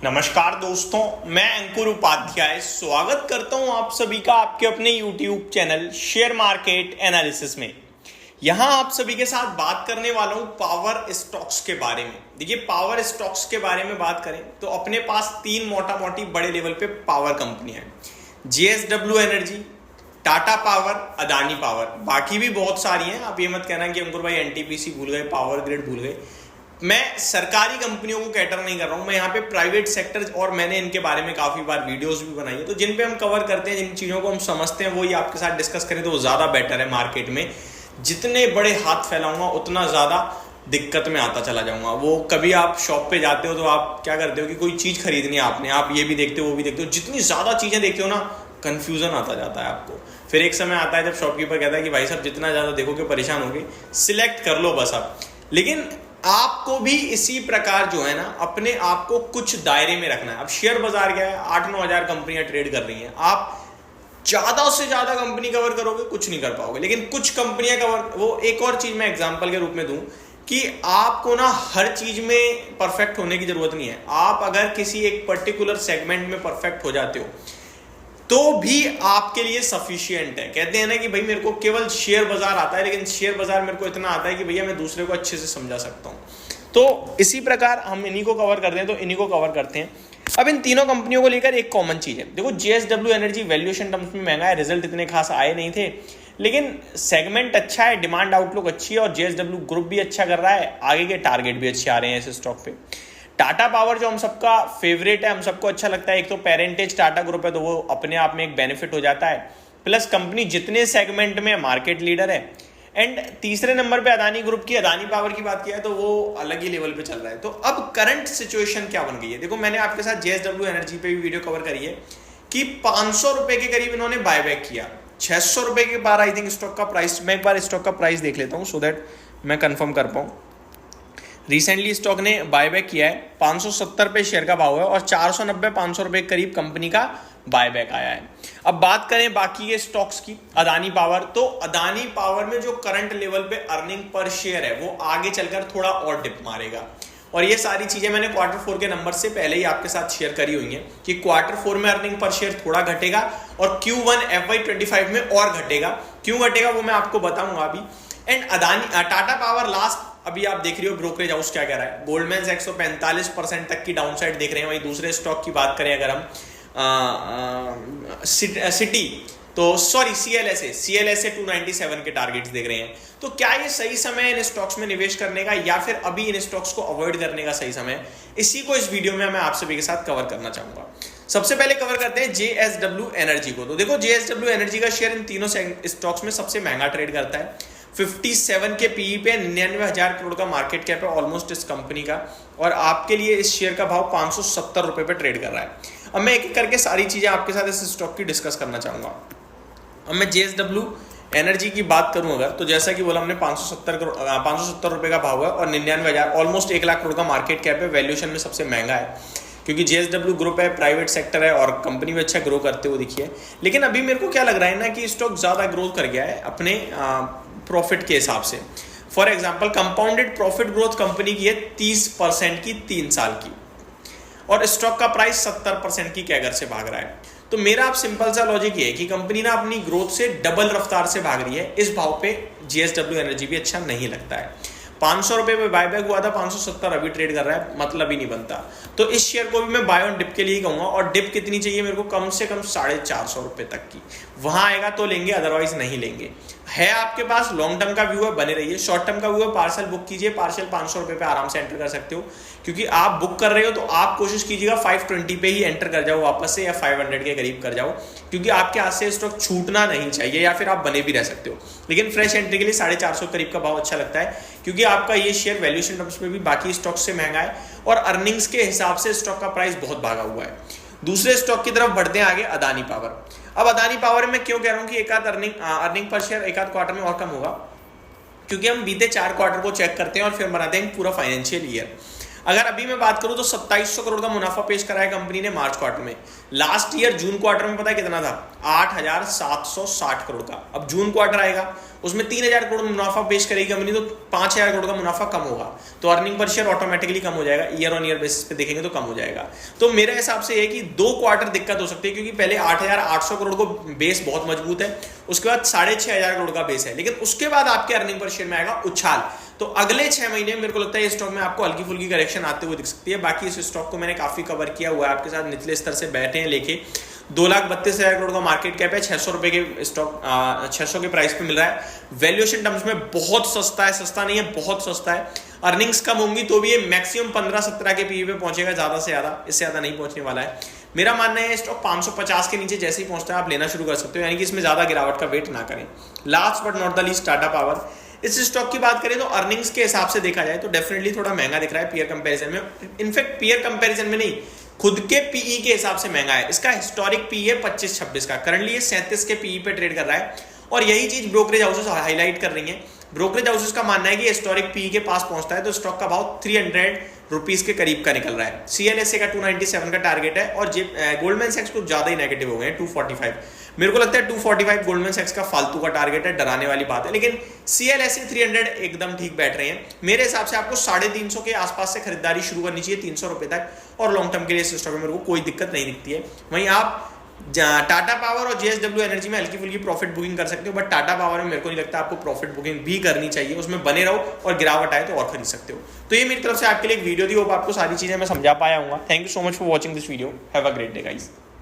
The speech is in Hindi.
नमस्कार दोस्तों, मैं अंकुर उपाध्याय स्वागत करता हूं आप सभी का आपके अपने YouTube channel share market analysis में। यहां आप सभी के साथ बात करने वाला हूं पावर स्टॉक्स के बारे में। देखिए, पावर स्टॉक्स के बारे में बात करें तो अपने पास तीन मोटा मोटी बड़े लेवल पे पावर कंपनियां हैं। JSW energy, Tata power, Adani power, बाकी भी बहुत सारी हैं। आप ये मत कहना कि अंकुर भाई NTPC भूल गए, पावर ग्रिड भूल गए। मैं सरकारी कंपनियों को कैटर नहीं कर रहा हूं, मैं यहाँ पे प्राइवेट सेक्टर, और मैंने इनके बारे में काफी बार वीडियोस भी बनाई है, तो जिन पे हम कवर करते हैं, जिन चीजों को हम समझते हैं, वो ही आपके साथ डिस्कस करें तो वो ज्यादा बेटर है। मार्केट में जितने बड़े हाथ फैलाऊंगा उतना ज्यादा दिक्कत में आता चला जाऊंगा। वो कभी आप शॉप पे जाते हो तो आप क्या करते हो कि कोई चीज खरीदनी है आपने, आप ये भी देखते हो वो भी देखते हो, जितनी ज्यादा चीजें देखते हो ना कंफ्यूजन आता जाता है आपको। फिर एक समय आता है जब शॉपकीपर कहता है कि भाई साहब जितना ज्यादा देखोगे परेशान होगे, सिलेक्ट कर लो बस आप। लेकिन आपको भी इसी प्रकार जो है ना अपने आप को कुछ दायरे में रखना है। अब शेयर बाजार क्या है, 8-9 हजार कंपनियां ट्रेड कर रही हैं, आप ज्यादा से ज्यादा कंपनी कवर करोगे कुछ नहीं कर पाओगे, लेकिन कुछ कंपनियां कवर। वो एक और चीज मैं एग्जांपल के रूप में दूं कि आपको ना हर चीज में परफेक्ट होने की जरूरत नहीं है। आप अगर किसी एक पर्टिकुलर सेगमेंट में परफेक्ट हो जाते हो तो भी आपके लिए सफिशिएंट है। कहते हैं ना कि भाई मेरे को केवल शेयर बाजार आता है, लेकिन शेयर बाजार मेरे को इतना आता है कि भैया मैं दूसरे को अच्छे से समझा सकता हूं। तो इसी प्रकार हम इन्हीं को कवर करते हैं, तो इन्हीं को कवर करते हैं। अब इन तीनों कंपनियों को लेकर एक कॉमन चीज है। देखो, JSW एनर्जी वैल्यूएशन टर्म्स में महंगा है, रिजल्ट इतने खास आए नहीं थे, लेकिन सेगमेंट अच्छा है, डिमांड आउटलुक अच्छी है और JSW ग्रुप भी अच्छा कर रहा है, आगे के टारगेट भी अच्छे आ रहे हैं इस स्टॉक पे। टाटा पावर जो हम सबका फेवरेट है, हम सबको अच्छा लगता है, एक तो पेरेंटेज टाटा ग्रुप है तो वो अपने आप में एक बेनिफिट हो जाता है, प्लस कंपनी जितने सेगमेंट में मार्केट लीडर है। एंड तीसरे नंबर पे अदानी ग्रुप की, अदानी पावर की बात किया है तो वो अलग ही लेवल पे चल रहा है। तो अब करंट सिचुएशन क्या बन गई है, देखो मैंने आपके साथ JSW एनर्जी पे भी वीडियो कवर करी है कि 500 रुपए के करीब इन्होंने बायबैक किया, 600 रुपए के बार आई थिंक स्टॉक का प्राइस। मैं एक बार स्टॉक का प्राइस देख लेता हूँ सो दैट मैं कंफर्म कर पाऊँ। रिसेंटली स्टॉक ने बायबैक किया है, 570 पे शेयर का भाव है और 490-500 रुपए के करीब कंपनी का बायबैक आया है। अब बात करें बाकी के स्टॉक्स की, अदानी पावर, तो अदानी पावर में जो करंट लेवल पे अर्निंग पर शेयर है वो आगे चलकर थोड़ा और डिप मारेगा। और ये सारी चीजें मैंने Q4 के नंबर से पहले ही आपके साथ शेयर करी हुई हैं कि Q4 में अर्निंग पर शेयर थोड़ा घटेगा और Q1 FY25 में और घटेगा। क्यों घटेगा वो मैं आपको बताऊंगा अभी। And Adani Tata power last, अभी आप देख रहे हो ब्रोकरेज हाउस क्या कह रहा है, गोल्डमैन सैक्स 145% तक की डाउनसाइड देख रहे हैं। वहीं दूसरे स्टॉक की बात करें अगर हम सिटी, तो सॉरी CLSA 297 के टारगेट्स देख रहे हैं। तो क्या ये सही समय है इन स्टॉक्स में निवेश करने का, या फिर अभी इन स्टॉक्स को अवॉइड करने का सही समय है? इसी को इस वीडियो में मैं आप सभी के साथ कवर करना चाहूंगा। सबसे पहले कवर करते हैं JSW एनर्जी को। तो देखो, JSW एनर्जी का शेयर इन तीनों स्टॉक्स में सबसे महंगा ट्रेड करता है। 57 के पीई पे 99,000 करोड़ का मार्केट कैप है ऑलमोस्ट इस कंपनी का, और आपके लिए इस शेयर का भाव 570 रुपए पे ट्रेड कर रहा है। अब मैं एक एक करके सारी चीजें आपके साथ इस स्टॉक की डिस्कस करना चाहूंगा। अब मैं JSW एनर्जी की बात करूं अगर, तो जैसा कि बोला हमने 570 रुपए का भाव है और 99,000, ऑलमोस्ट 1 लाख करोड़ का मार्केट कैप है, वैल्यूएशन में सबसे महंगा है क्योंकि JSW ग्रुप है, प्राइवेट सेक्टर है और कंपनी में अच्छा ग्रो करते हुए दिखी है। लेकिन अभी मेरे को क्या लग रहा है ना कि स्टॉक ज्यादा ग्रोथ कर गया है अपने प्रॉफिट के हिसाब से। For example, compounded profit growth company की है 30% की 3 साल की, और स्टॉक का प्राइस 70% की कैगर से भाग रहा है। तो मेरा आप सिंपल सा लॉजिक ये है कि कंपनी ना अपनी ग्रोथ से डबल रफ्तार से भाग रही है। इस भाव पे JSW एनर्जी भी अच्छा नहीं लगता है। 500 रुपए में बायबैक हुआ था, 570 अभी ट्रेड कर रहा है, मतलब ही नहीं बनता। तो इस शेयर को भी मैं बाय ऑन डिप के लिए कहूंगा, और डिप कितनी चाहिए मेरे को, कम से कम 450 रुपए तक की। वहां आएगा तो लेंगे, अदरवाइज नहीं लेंगे। है आपके पास लॉन्ग टर्म का व्यू है, बने रहिए। शॉर्ट टर्म का व्यू है, पार्सल बुक कीजिए, पार्सल 500 रुपए पे आराम से एंटर कर सकते हो। क्योंकि आप बुक कर रहे हो तो आप कोशिश कीजिएगा 520 पे ही एंटर कर जाओ वापस से, या 500 के करीब कर जाओ, क्योंकि आपके हाथ से स्टॉक छूटना नहीं चाहिए, या फिर आप बने भी रह सकते हो। लेकिन फ्रेश एंट्री के लिए 450 करीब का भाव अच्छा लगता है, क्योंकि आपका ये शेयर वैल्यूएशन टर्म्स में भी बाकी स्टॉक से महंगा है और अर्निंग्स के हिसाब से स्टॉक का प्राइस बहुत भागा हुआ है। दूसरे स्टॉक की तरफ बढ़ते हैं आगे, अदानी पावर। अब अदानी पावर में क्यों कह रहा हूं कि एक आध अर्निंग पर शेयर एक आध क्वार्टर में और कम होगा, क्योंकि हम बीते 4 क्वार्टर को चेक करते हैं और फिर बनाते हैं पूरा फाइनेंशियल ईयर। अगर अभी मैं बात करूं तो 2700 करोड़ का मुनाफा पेश करा है कंपनी ने मार्च क्वार्टर में। लास्ट ईयर जून क्वार्टर में पता है कितना था, 8,760 करोड़ का। अब जून क्वार्टर आएगा, उसमें 3,000 करोड़ मुनाफा पेश करेगी कंपनी, तो 5,000 करोड़ का मुनाफा कम होगा, तो अर्निंग पर शेयर ऑटोमेटिकली कम हो जाएगा, ईयर ऑन ईयर बेसिस पे देखेंगे तो कम हो जाएगा। तो मेरे हिसाब से ये कि 2 क्वार्टर दिक्कत हो सकती है, क्योंकि पहले 8,800 करोड़ को बेस बहुत मजबूत है, उसके बाद 6,500 करोड़ का बेस है, लेकिन उसके बाद आपके अर्निंग पर शेयर में आएगा उछाल। तो अगले 6 महीने मेरे को लगता है इस स्टॉक में आपको हल्की फुल्की करेक्शन आते हुए दिख सकती है। बाकी इस स्टॉक को मैंने काफी कवर किया हुआ है आपके साथ, निचले स्तर से बैठे हैं लेके 2,32,000 करोड़ का मार्केट कैप है, 600 रुपए के स्टॉक 600 के प्राइस पे मिल रहा है। वैल्यूएशन टर्म्स में बहुत सस्ता है, सस्ता नहीं है, बहुत सस्ता है। अर्निंग्स कम होंगी तो भी ये मैक्सिमम 15-17 के पीई पे पहुंचेगा, ज्यादा से ज्यादा, इससे ज्यादा नहीं पहुंचने वाला है। मेरा मानना है स्टॉक 550 के नीचे जैसे ही पहुंचता है आप लेना शुरू कर सकते हो, यानी कि इसमें ज्यादा गिरावट का वेट ना करें। Last but not the least Tata power. इस स्टॉक की बात करें तो अर्निंग्स के हिसाब से देखा जाए तो डेफिनेटली थोड़ा महंगा दिख रहा है पीयर कंपैरिजन में। इनफैक्ट पीयर कंपैरिजन में नहीं, खुद के पीई के हिसाब से महंगा है। इसका हिस्टोरिक पीई है 25-26 का, करंटली ये 37 के पीई पे ट्रेड कर रहा है, और यही चीज ब्रोकरेज हाउसेस हाईलाइट कर रही है। ब्रोकरेज हाउसेस का मानना है कि हिस्टोरिक पीई के पास पहुंचता है तो स्टॉक का भाव 300 रुपीज के करीब का निकल रहा है। सीएलएसए का 297 का टारगेट है, और गोल्डमैन सैक्स कुछ ज्यादा ही नेगेटिव हो गए हैं, 245। मेरे को लगता है 245 गोल्डमैन सैक्स का फालतू का टारगेट है, डराने वाली बात है, लेकिन सीएलएसए 300 एकदम ठीक बैठ रहे हैं। मेरे हिसाब से आपको 350 के आसपास से खरीदारी शुरू करनी चाहिए 300 रुपए तक, और लॉन्ग टर्म के लिए इस स्टॉक में मेरे को कोई दिक्कत नहीं दिखती है। वहीं आप टाटा पावर और जेएसडब्ल्यू एनर्जी में हल्की फुल्की प्रॉफिट बुकिंग कर सकते हो, बट टाटा पावर में मेरे को नहीं लगता आपको प्रॉफिट बुकिंग भी करनी चाहिए, उसमें बने रहो और गिरावट आए तो और खरीद सकते हो। तो ये मेरी तरफ से आपके लिए एक वीडियो थी, होप आपको सारी चीजें मैं समझा पाया हूँ। Thank you so much for watching this video, have a great day guys.